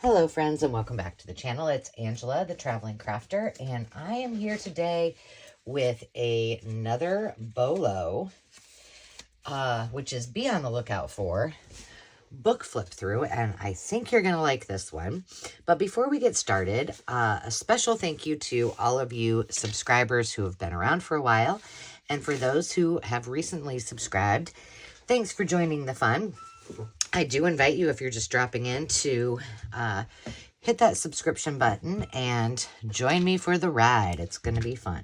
Hello friends and welcome back to the channel. It's Angela, the Traveling Crafter, and I am here today with another bolo, which is be on the lookout for, book flip through, and I think you're going to like this one. But before we get started, a special thank you to all of you subscribers who have been around for a while, and for those who have recently subscribed, thanks for joining the fun. I do invite you, if you're just dropping in, to hit that subscription button and join me for the ride. It's going to be fun.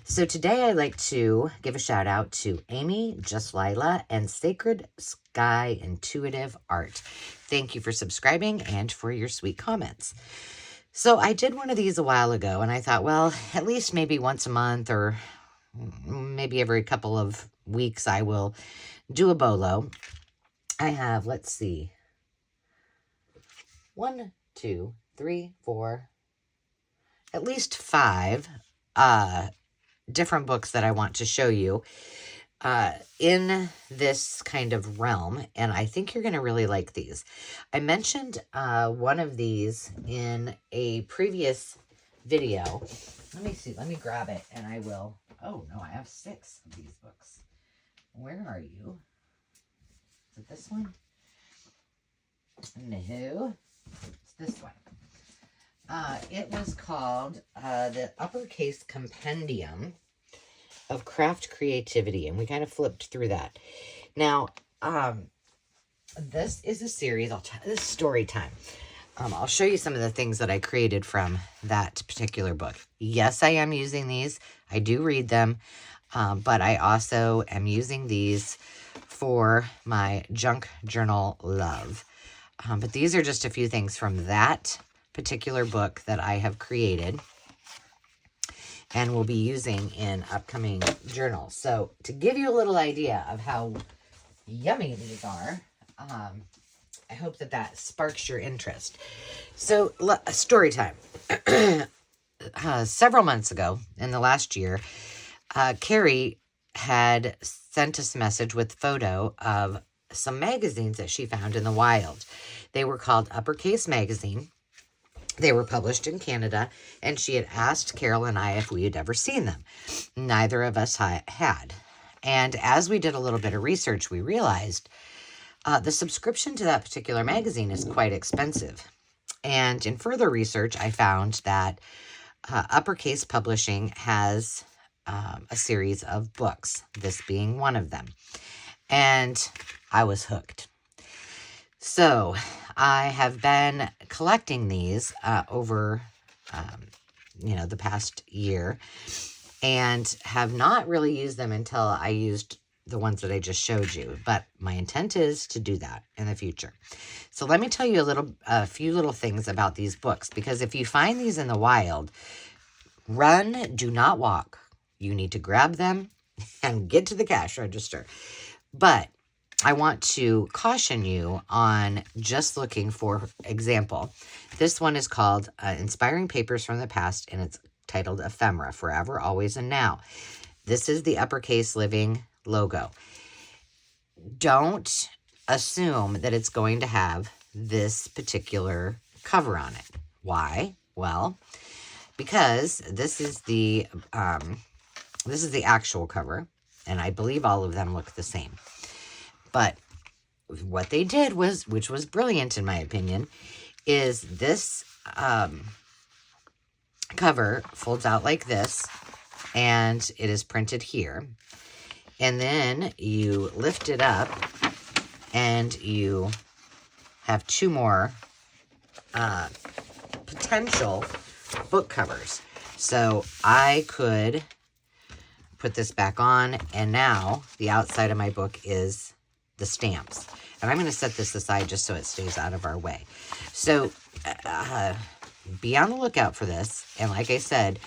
So today I'd like to give a shout out to Amy, Just Lila, and Sacred Sky Intuitive Art. Thank you for subscribing and for your sweet comments. So I did one of these a while ago, and I thought, well, at least maybe once a month or maybe every couple of weeks I will do a bolo. I have, let's see, 1, 2, 3, 4, at least 5 different books that I want to show you in this kind of realm, and I think you're going to really like these. I mentioned one of these in a previous video. Let me see, let me grab it, and I will. Oh, no, I have 6 of these books. Where are you? Is it this one? No, it's this one. It was called the Uppercase Compendium of Craft Creativity, and we kind of flipped through that. Now, this is a series. This is story time. I'll show you some of the things that I created from that particular book. Yes, I am using these. I do read them, but I also am using these for my junk journal love. But these are just a few things from that particular book that I have created and will be using in upcoming journals. So to give you a little idea of how yummy these are, I hope that that sparks your interest. So story time. Several months ago, in the last year, Carrie had sent us a message with a photo of some magazines that she found in the wild. They were called Uppercase Magazine. They were published in Canada, and she had asked Carol and I if we had ever seen them. Neither of us had. And as we did a little bit of research, we realized the subscription to that particular magazine is quite expensive. And in further research, I found that Uppercase Publishing has a series of books, this being one of them. And I was hooked. So I have been collecting these over, the past year, and have not really used them until I used the ones that I just showed you. But my intent is to do that in the future. So let me tell you a few little things about these books, because if you find these in the wild, run, do not walk. You need to grab them and get to the cash register. But I want to caution you on just looking for example. This one is called Inspiring Papers from the Past, and it's titled Ephemera, Forever, Always, and Now. This is the Uppercase Living logo. Don't assume that it's going to have this particular cover on it. Why? Well, because this is the actual cover, and I believe all of them look the same. But what they did was, which was brilliant in my opinion, is this cover folds out like this, and it is printed here. And then you lift it up, and you have 2 more potential book covers. So I could put this back on, and now the outside of my book is the stamps. And I'm going to set this aside just so it stays out of our way. So be on the lookout for this. And like I said,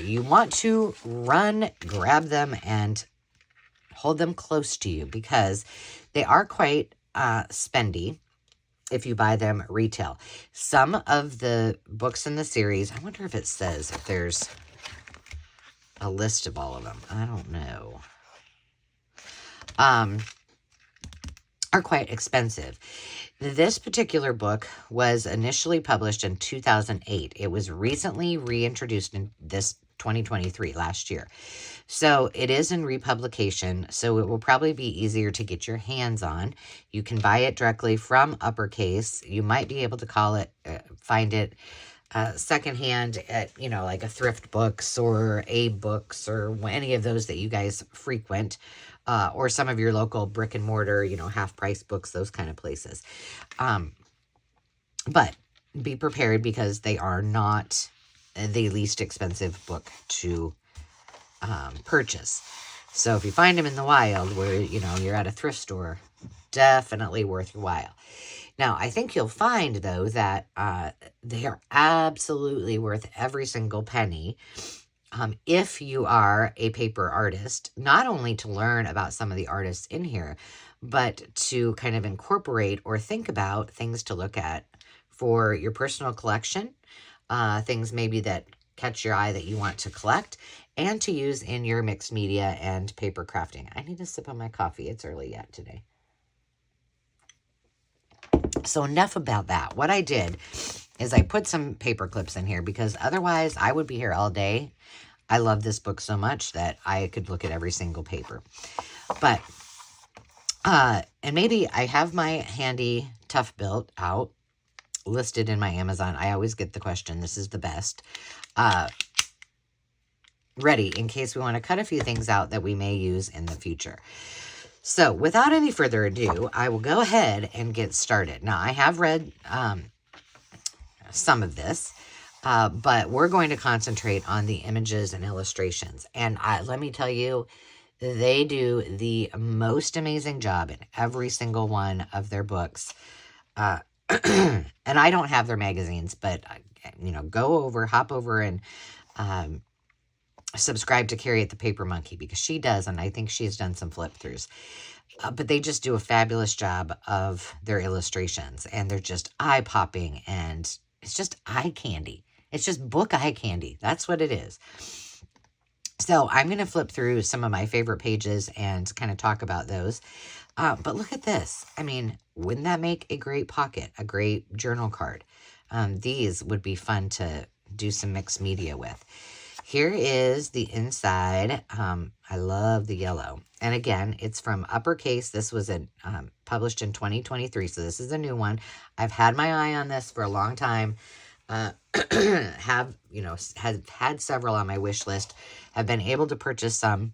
you want to run, grab them, and hold them close to you, because they are quite spendy if you buy them retail. Some of the books in the series, I wonder if it says if there's a list of all of them. I don't know. are quite expensive. This particular book was initially published in 2008. It was recently reintroduced in this 2023, last year. So it is in republication, so it will probably be easier to get your hands on. You can buy it directly from Uppercase. You might be able to find it secondhand at, like a Thrift Books or Abe Books or any of those that you guys frequent, or some of your local brick and mortar, half price books, those kind of places. But be prepared because they are not the least expensive book to purchase. So if you find them in the wild where, you're at a thrift store, definitely worth your while. Now, I think you'll find, though, that they are absolutely worth every single penny if you are a paper artist, not only to learn about some of the artists in here, but to kind of incorporate or think about things to look at for your personal collection, things maybe that catch your eye that you want to collect, and to use in your mixed media and paper crafting. I need to sip on my coffee. It's early yet today. So enough about that. What I did is I put some paper clips in here because otherwise I would be here all day. I love this book so much that I could look at every single paper. But, and maybe I have my handy Tough Built out, listed in my Amazon. I always get the question, this is the best. Ready in case we want to cut a few things out that we may use in the future. So without any further ado, I will go ahead and get started. Now, I have read some of this, but we're going to concentrate on the images and illustrations. And let me tell you, they do the most amazing job in every single one of their books. And I don't have their magazines, but, hop over and subscribe to Carrie at the Paper Monkey because she does, and I think she's done some flip throughs. But they just do a fabulous job of their illustrations, and they're just eye-popping, and it's just eye candy. It's just book eye candy. That's what it is. So I'm going to flip through some of my favorite pages and kind of talk about those. But look at this. I mean, wouldn't that make a great pocket, a great journal card? These would be fun to do some mixed media with. Here is the inside. I love the yellow. And again, it's from Uppercase. This was published in 2023, so this is a new one. I've had my eye on this for a long time. Have had several on my wish list. Have been able to purchase some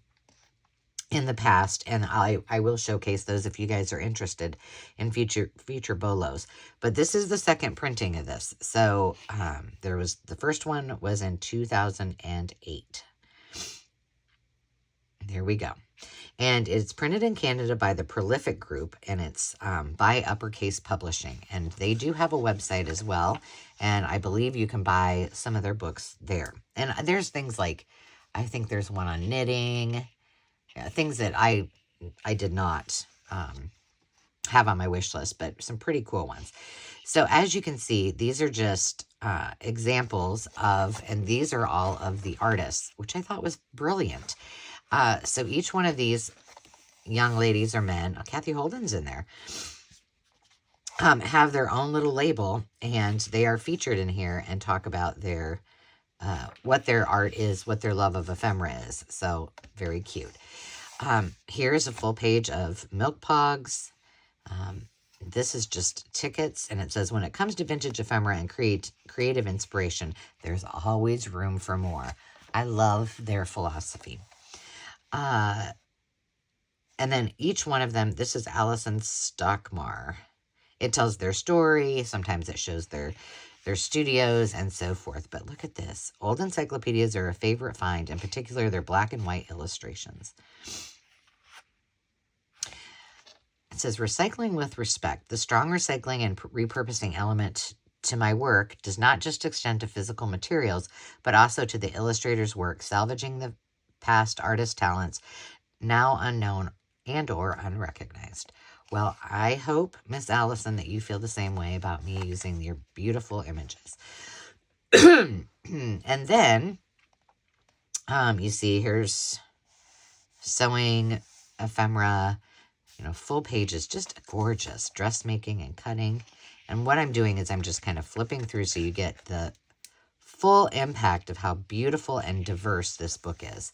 in the past, and I will showcase those if you guys are interested in future bolos. But this is the second printing of this. So the first one was in 2008. There we go. And it's printed in Canada by the Prolific Group, and it's by Uppercase Publishing. And they do have a website as well, and I believe you can buy some of their books there. And there's things like, I think there's one on knitting, things that I did not have on my wish list, but some pretty cool ones. So as you can see, these are just examples of, and these are all of the artists, which I thought was brilliant. So each one of these young ladies or men, Kathy Holden's in there, have their own little label, and they are featured in here and talk about their what their art is, what their love of ephemera is. So very cute. Here's a full page of Milk Pogs. This is just tickets, and it says, when it comes to vintage ephemera and creative inspiration, there's always room for more. I love their philosophy. And then each one of them, this is Alison Stockmar. It tells their story. Sometimes it shows their studios and so forth. But look at this. Old encyclopedias are a favorite find, in particular their black and white illustrations. It says, recycling with respect. The strong recycling and repurposing element to my work does not just extend to physical materials, but also to the illustrator's work, salvaging the past artist talents, now unknown and or unrecognized. Well, I hope, Miss Allison, that you feel the same way about me using your beautiful images. And then, you see, here's sewing, ephemera, You know, full pages, just gorgeous. Dressmaking and cutting. And what I'm doing is I'm just kind of flipping through so you get the full impact of how beautiful and diverse this book is.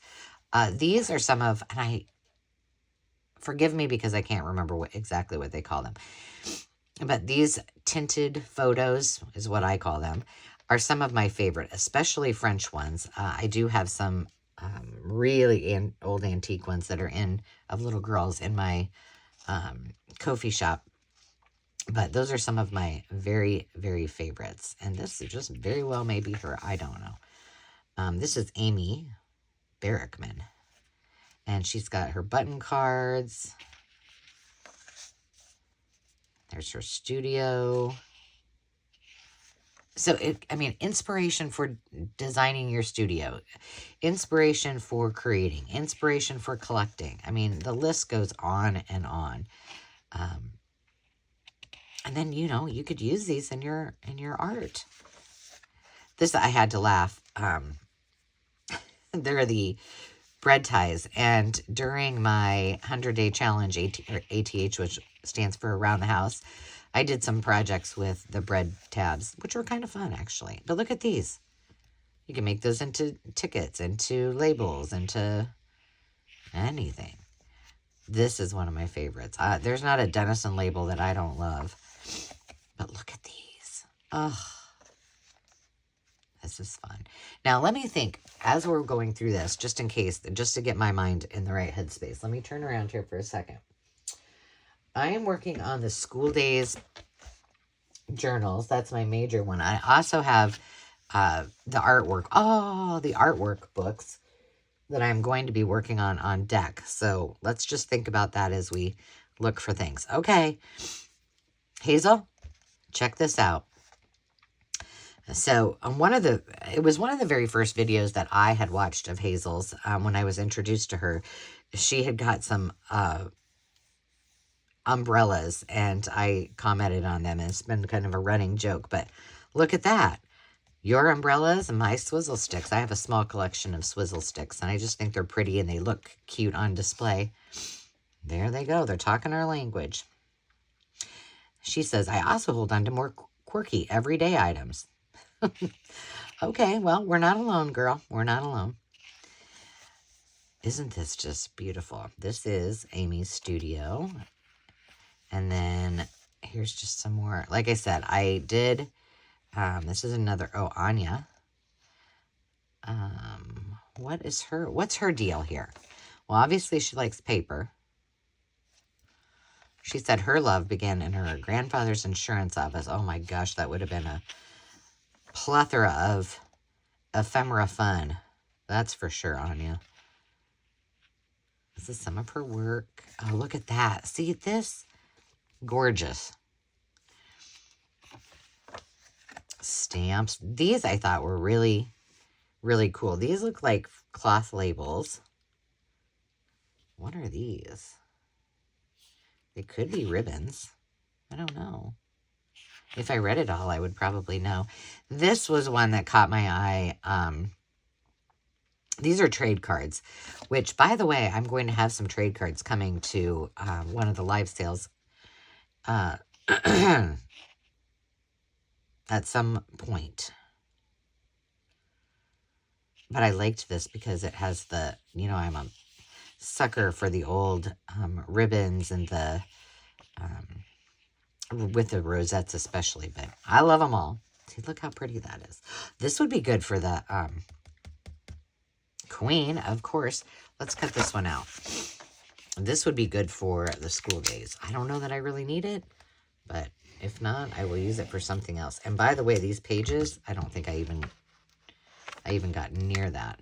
These are some of, and forgive me because I can't remember exactly what they call them, but these tinted photos is what I call them, are some of my favorite, especially French ones. I do have some really old antique ones that are of little girls in my Ko-fi shop. But those are some of my very, very favorites. And this is just very well maybe her. I don't know. This is Amy Barrickman. And she's got her button cards. There's her studio. So, inspiration for designing your studio. Inspiration for creating. Inspiration for collecting. I mean, the list goes on and on. And then, you know, you could use these in your art. This, I had to laugh. They're the bread ties. And during my 100-day challenge, ATH, which stands for Around the House, I did some projects with the bread tabs, which were kind of fun, actually. But look at these. You can make those into tickets, into labels, into anything. This is one of my favorites. There's not a Denison label that I don't love. But look at these. Oh, this is fun. Now, let me think, as we're going through this, just in case, just to get my mind in the right headspace. Let me turn around here for a second. I am working on the school days journals. That's my major one. I also have the artwork. Oh, the artwork books that I'm going to be working on deck. So let's just think about that as we look for things. Okay, Hazel, check this out. So it was one of the very first videos that I had watched of Hazel's when I was introduced to her. She had got some umbrellas, and I commented on them, and it's been kind of a running joke. But look at that. Your umbrellas and my swizzle sticks. I have a small collection of swizzle sticks, and I just think they're pretty and they look cute on display. There they go. They're talking our language. She says, I also hold on to more quirky everyday items. Okay, well, we're not alone, girl. We're not alone. Isn't this just beautiful? This is Amy's studio. And then here's just some more. Like I said, I did, this is another, Anya. What's her deal here? Well, obviously she likes paper. She said her love began in her grandfather's insurance office. Oh my gosh, that would have been a plethora of ephemera fun. That's for sure, Anya. This is some of her work. Oh, look at that. See this? Gorgeous. Stamps. These I thought were really, really cool. These look like cloth labels. What are these? They could be ribbons. I don't know. If I read it all, I would probably know. This was one that caught my eye. These are trade cards, which, by the way, I'm going to have some trade cards coming to one of the live sales at some point. But I liked this because it has the, I'm a sucker for the old ribbons and the, with the rosettes especially, but I love them all. See, look how pretty that is. This would be good for the queen, of course. Let's cut this one out. This would be good for the school days. I don't know that I really need it, but if not, I will use it for something else. And by the way, these pages, I don't think I even got near that.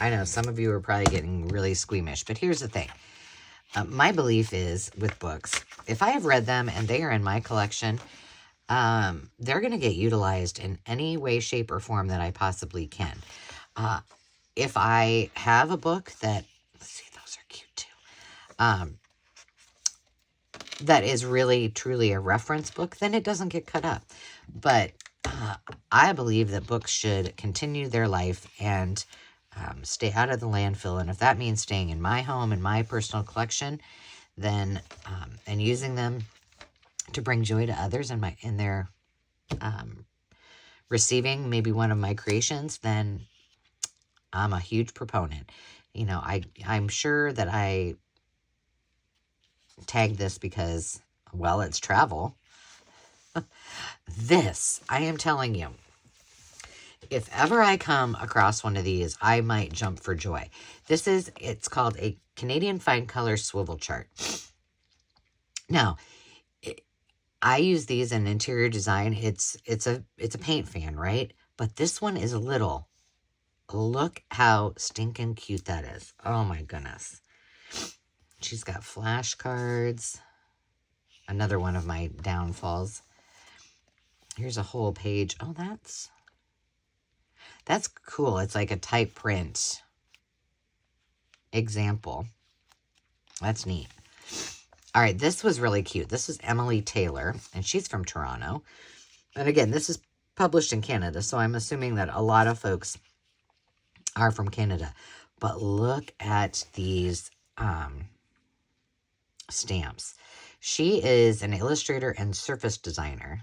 I know some of you are probably getting really squeamish, but here's the thing. My belief is with books, if I have read them and they are in my collection, they're going to get utilized in any way, shape, or form that I possibly can. If I have a book that, let's see, those are cute too, that is really, truly a reference book, then it doesn't get cut up. But I believe that books should continue their life and stay out of the landfill. And if that means staying in my home, in my personal collection, then, and using them to bring joy to others in their receiving maybe one of my creations, then I'm a huge proponent. You know, I'm sure that I tagged this because, well, it's travel. This, I am telling you, if ever I come across one of these, I might jump for joy. It's called a Canadian Fine Color Swivel Chart. Now, I use these in interior design. It's a paint fan, right? But this one is little. Look how stinking cute that is. Oh my goodness. She's got flashcards. Another one of my downfalls. Here's a whole page. Oh, that's cool. It's like a type print example. That's neat. All right, this was really cute. This is Emily Taylor, and she's from Toronto. And again, this is published in Canada, so I'm assuming that a lot of folks are from Canada. But look at these stamps. She is an illustrator and surface designer.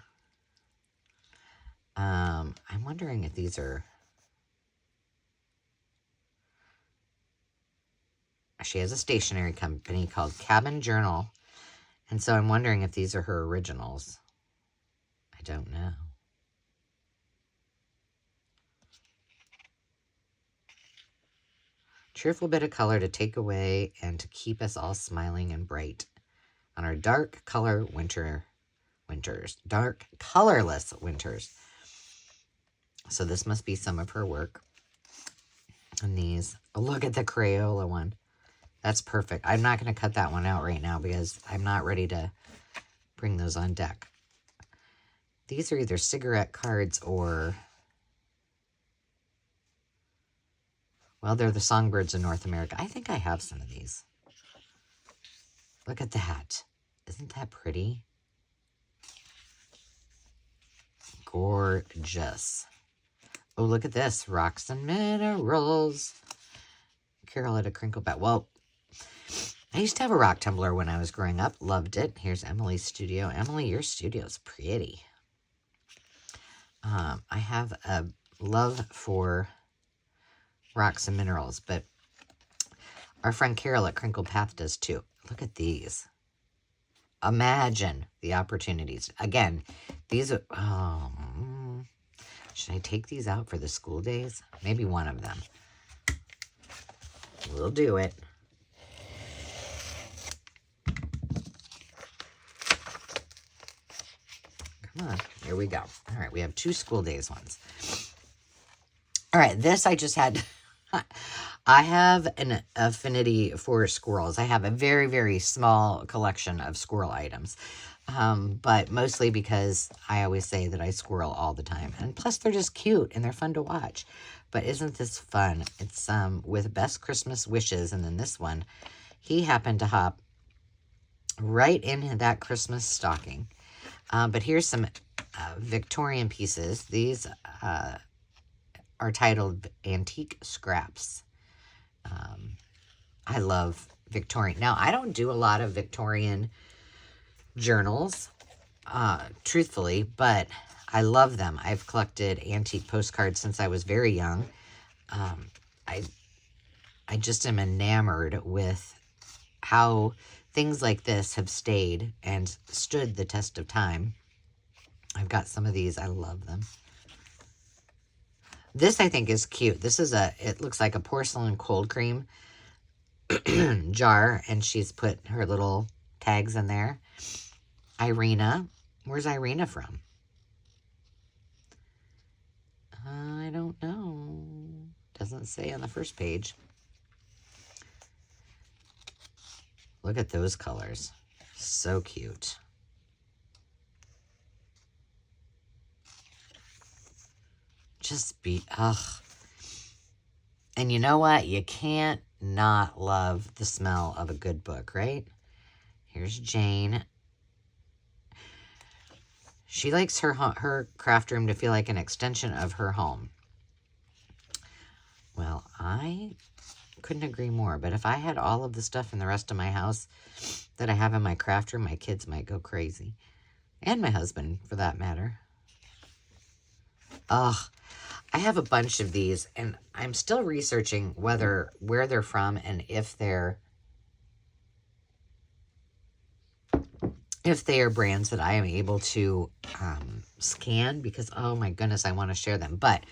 I'm wondering if these are... She has a stationery company called Cabin Journal. And so I'm wondering if these are her originals. I don't know. Cheerful bit of color to take away and to keep us all smiling and bright on our dark color winters. Dark colorless winters. So this must be some of her work. And these, oh, look at the Crayola one. That's perfect. I'm not going to cut that one out right now because I'm not ready to bring those on deck. These are either cigarette cards or... Well, they're the songbirds of North America. I think I have some of these. Look at that. Isn't that pretty? Gorgeous. Oh, look at this. Rocks and Minerals. Carol at a crinkle bat. Well, I used to have a rock tumbler when I was growing up. Loved it. Here's Emily's studio. Emily, your studio's pretty. I have a love for rocks and minerals, but our friend Carol at Crinkle Path does too. Look at these. Imagine the opportunities. Again, these are... Oh, should I take these out for the school days? Maybe one of them. We'll do it. Come on. Here we go. All right, we have 2 school days ones. All right, this I just had... I have an affinity for squirrels. I have a very, very small collection of squirrel items. But mostly because I always say that I squirrel all the time. And plus they're just cute and they're fun to watch. But isn't this fun? It's with Best Christmas Wishes. And then this one, he happened to hop right in that Christmas stocking. But here's some Victorian pieces. These are titled Antique Scraps. I love Victorian. Now, I don't do a lot of Victorian journals, truthfully, but I love them. I've collected antique postcards since I was very young. I just am enamored with how things like this have stayed and stood the test of time. I've got some of these. I love them. This, I think, is cute. This is it looks like a porcelain cold cream jar, and she's put her little tags in there. Irina. Where's Irina from? I don't know. Doesn't say on the first page. Look at those colors. So cute. Just ugh. And you know what? You can't not love the smell of a good book, right? Here's Jane. She likes her craft room to feel like an extension of her home. Well, I couldn't agree more. But if I had all of the stuff in the rest of my house that I have in my craft room, my kids might go crazy. And my husband, for that matter. Ugh. I have a bunch of these, and I'm still researching where they're from and if they are brands that I am able to scan, because, oh my goodness, I want to share them. But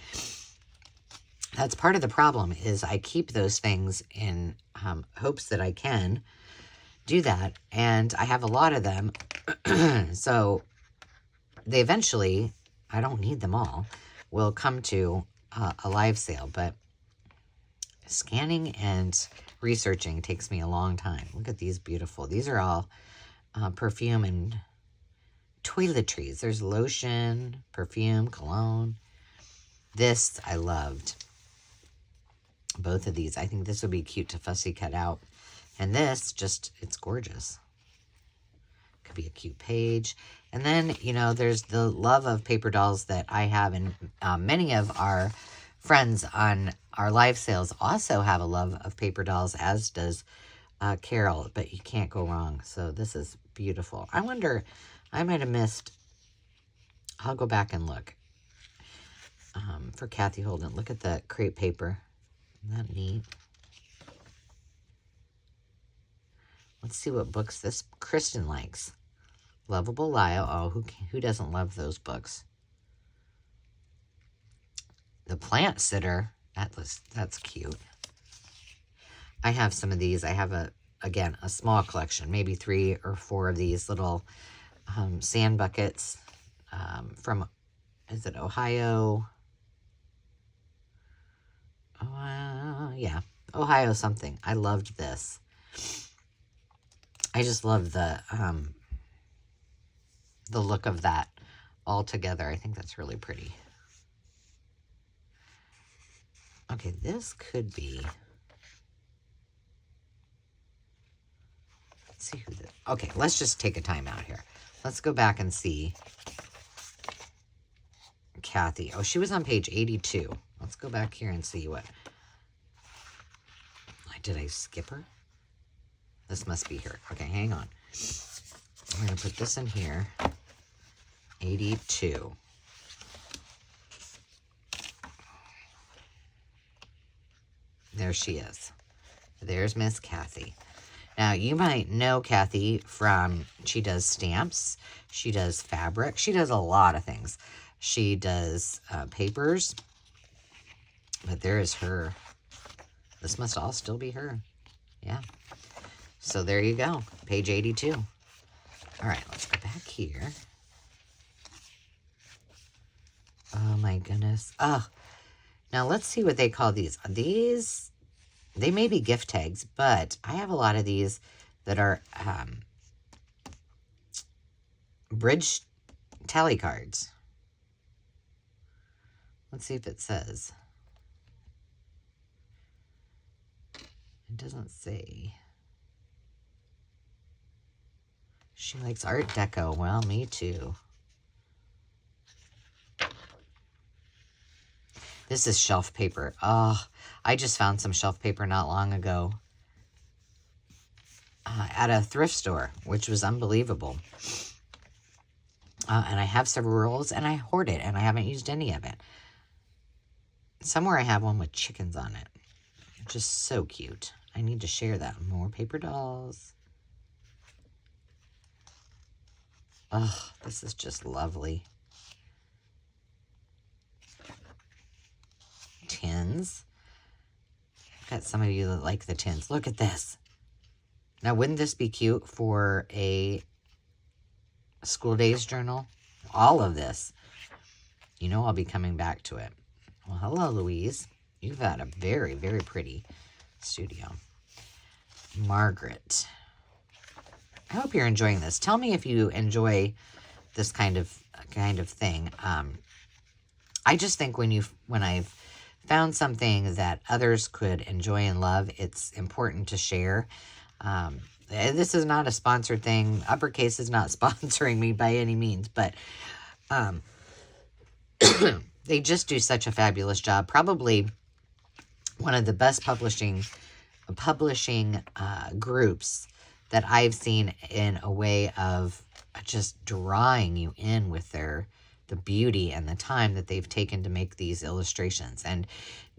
that's part of the problem, is I keep those things in hopes that I can do that, and I have a lot of them. So they eventually, I don't need them all, will come to a live sale. But scanning and researching takes me a long time. Look at these beautiful. These are all perfume and toiletries. There's lotion, perfume, cologne. This I loved. Both of these. I think this would be cute to fussy cut out. And this, it's gorgeous. Could be a cute page. And then, you know, there's the love of paper dolls that I have, and many of our friends on our live sales also have a love of paper dolls, as does Carol, but you can't go wrong. So this is beautiful. I wonder, I might have missed, I'll go back and look for Kathy Holden. Look at the crepe paper. Isn't that neat? Let's see what books this Kristen likes. Lovable Lyle. Oh, who doesn't love those books? The Plant Sitter. That's cute. I have some of these. I have again a small collection, maybe 3 or 4 of these little sand buckets from, is it Ohio? Yeah, Ohio something. I loved this. I just love the look of that all together. I think that's really pretty. Okay, this could be. Let's see who this. Okay, let's just take a time out here. Let's go back and see Kathy. Oh, she was on page 82. Let's go back here and see what. Did I skip her? This must be her. Okay, hang on. I'm going to put this in here. 82. There she is. There's Miss Kathy. Now, you might know Kathy from, she does stamps. She does fabric. She does a lot of things. She does papers. But there is her. This must all still be her. Yeah. So there you go. Page 82. All right, let's go back here. Oh, my goodness. Oh, now let's see what they call these. These, they may be gift tags, but I have a lot of these that are bridge tally cards. Let's see if it says. It doesn't say. She likes Art Deco. Well, me too. This is shelf paper. Oh, I just found some shelf paper not long ago at a thrift store, which was unbelievable. And I have several rolls, and I hoard it, and I haven't used any of it. Somewhere I have one with chickens on it. Just so cute. I need to share that. More paper dolls. Oh, this is just lovely. Tins. Got some of you that like the tins. Look at this. Now, wouldn't this be cute for a school days journal? All of this. You know I'll be coming back to it. Well, hello, Louise. You've got a very, very pretty studio. Margaret. I hope you're enjoying this. Tell me if you enjoy this kind of thing. I just think when I've found something that others could enjoy and love, it's important to share. This is not a sponsored thing. Uppercase is not sponsoring me by any means, but they just do such a fabulous job. Probably one of the best publishing groups that I've seen in a way of just drawing you in with the beauty and the time that they've taken to make these illustrations. And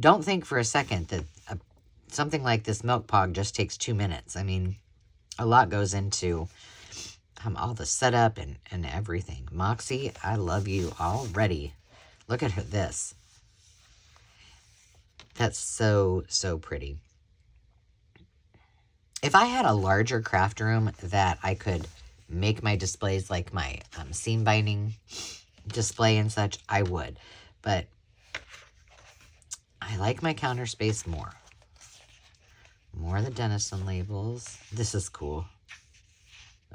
don't think for a second that something like this Milk Pog just takes 2 minutes. I mean, a lot goes into all the setup and everything. Moxie, I love you already. Look at this. That's so, so pretty. If I had a larger craft room that I could make my displays like my seam binding display and such, I would. But I like my counter space more. More of the Denison labels. This is cool.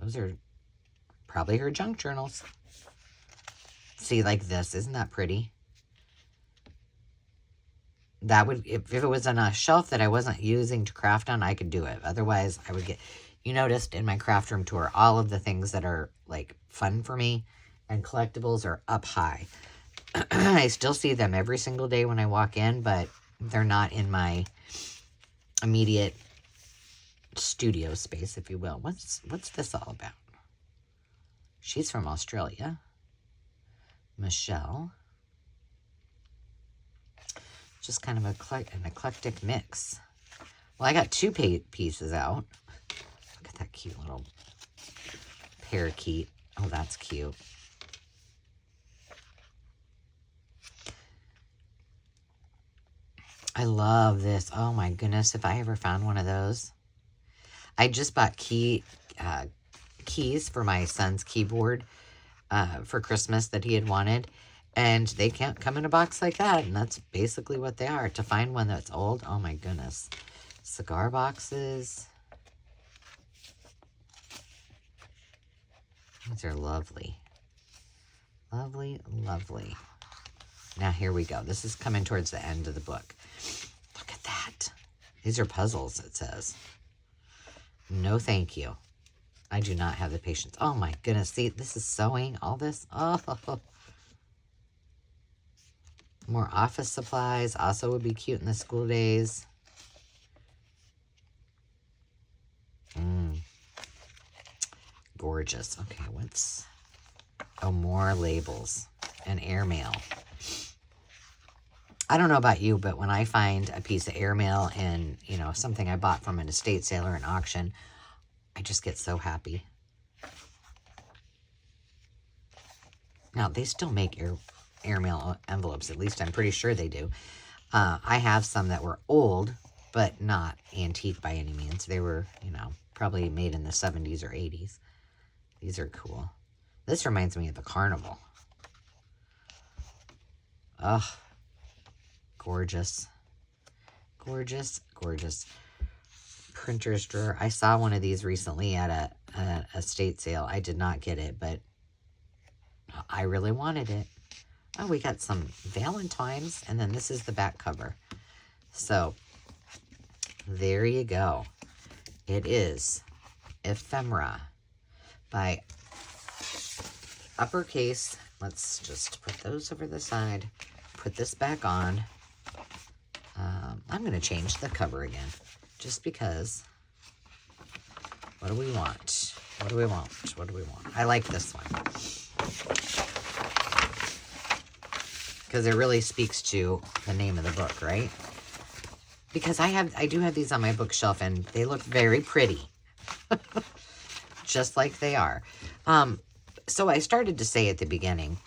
Those are probably her junk journals. See, like this. Isn't that pretty? That would, if it was on a shelf that I wasn't using to craft on, I could do it. Otherwise, I would get, you noticed in my craft room tour, all of the things that are like fun for me and collectibles are up high. I still see them every single day when I walk in, but they're not in my immediate studio space, if you will. What's this all about? She's from Australia. Michelle. Just kind of an eclectic mix. Well, I got 2 pieces out. Look at that cute little parakeet. Oh, that's cute. I love this. Oh my goodness, if I ever found one of those. I just bought keys for my son's keyboard for Christmas that he had wanted. And they can't come in a box like that. And that's basically what they are. To find one that's old, oh my goodness. Cigar boxes. These are lovely. Lovely, lovely. Now here we go. This is coming towards the end of the book. Look at that. These are puzzles, it says. No thank you. I do not have the patience. Oh my goodness. See, this is sewing, all this. Oh. More office supplies. Also would be cute in the school days. Gorgeous. Okay, what's... Oh, more labels and airmail. I don't know about you, but when I find a piece of airmail and, you know, something I bought from an estate sale or an auction, I just get so happy. Now, they still make airmail envelopes. At least I'm pretty sure they do. I have some that were old, but not antique by any means. They were, you know, probably made in the 70s or 80s. These are cool. This reminds me of the carnival. Ugh. Gorgeous. Gorgeous, gorgeous. Printer's drawer. I saw one of these recently at a estate sale. I did not get it, but I really wanted it. Oh, we got some Valentines, and then this is the back cover. So, there you go. It is Ephemera by Uppercase. Let's just put those over the side. Put this back on. I'm going to change the cover again, just because. What do we want? What do we want? What do we want? I like this one, because it really speaks to the name of the book, right? Because I do have these on my bookshelf, and they look very pretty, just like they are. So I started to say at the beginning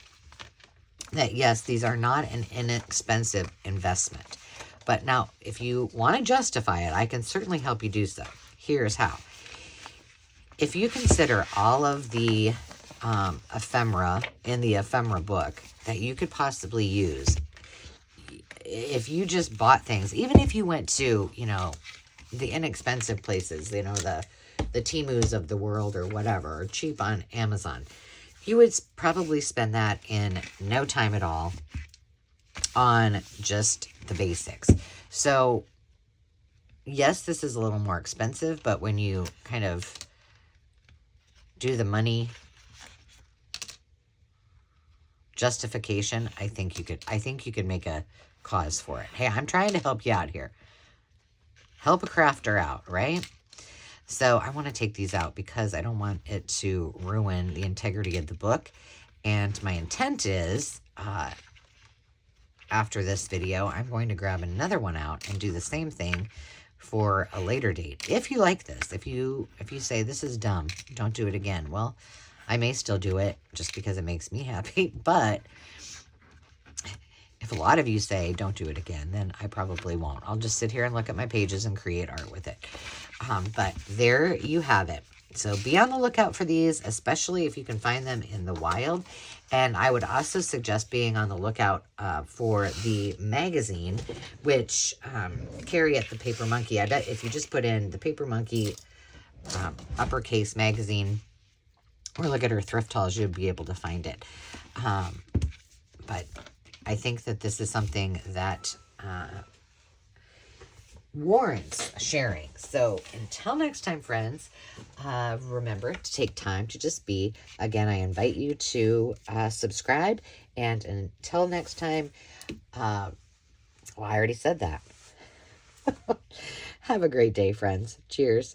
that yes, these are not an inexpensive investment. But now, if you want to justify it, I can certainly help you do so. Here's how. If you consider all of the ephemera in the ephemera book that you could possibly use, if you just bought things, even if you went to, you know, the inexpensive places, you know, the Temus of the world or whatever, or cheap on Amazon, you would probably spend that in no time at all on just the basics. So, yes, this is a little more expensive, but when you kind of justification, I think you could make a cause for it. Hey, I'm trying to help you out here. Help a crafter out, right? So I want to take these out because I don't want it to ruin the integrity of the book. And my intent is, after this video, I'm going to grab another one out and do the same thing for a later date. If you like this, if you say this is dumb, don't do it again. Well, I may still do it just because it makes me happy. But if a lot of you say don't do it again, then I probably won't. I'll just sit here and look at my pages and create art with it. But there you have it. So be on the lookout for these, especially if you can find them in the wild. And I would also suggest being on the lookout for the magazine, which Carrie at the Paper Monkey, I bet if you just put in the Paper Monkey Uppercase magazine, or look at her thrift hauls, you'll be able to find it. But I think that this is something that warrants sharing. So until next time, friends, remember to take time to just be. Again, I invite you to subscribe. And until next time, well, I already said that. Have a great day, friends. Cheers.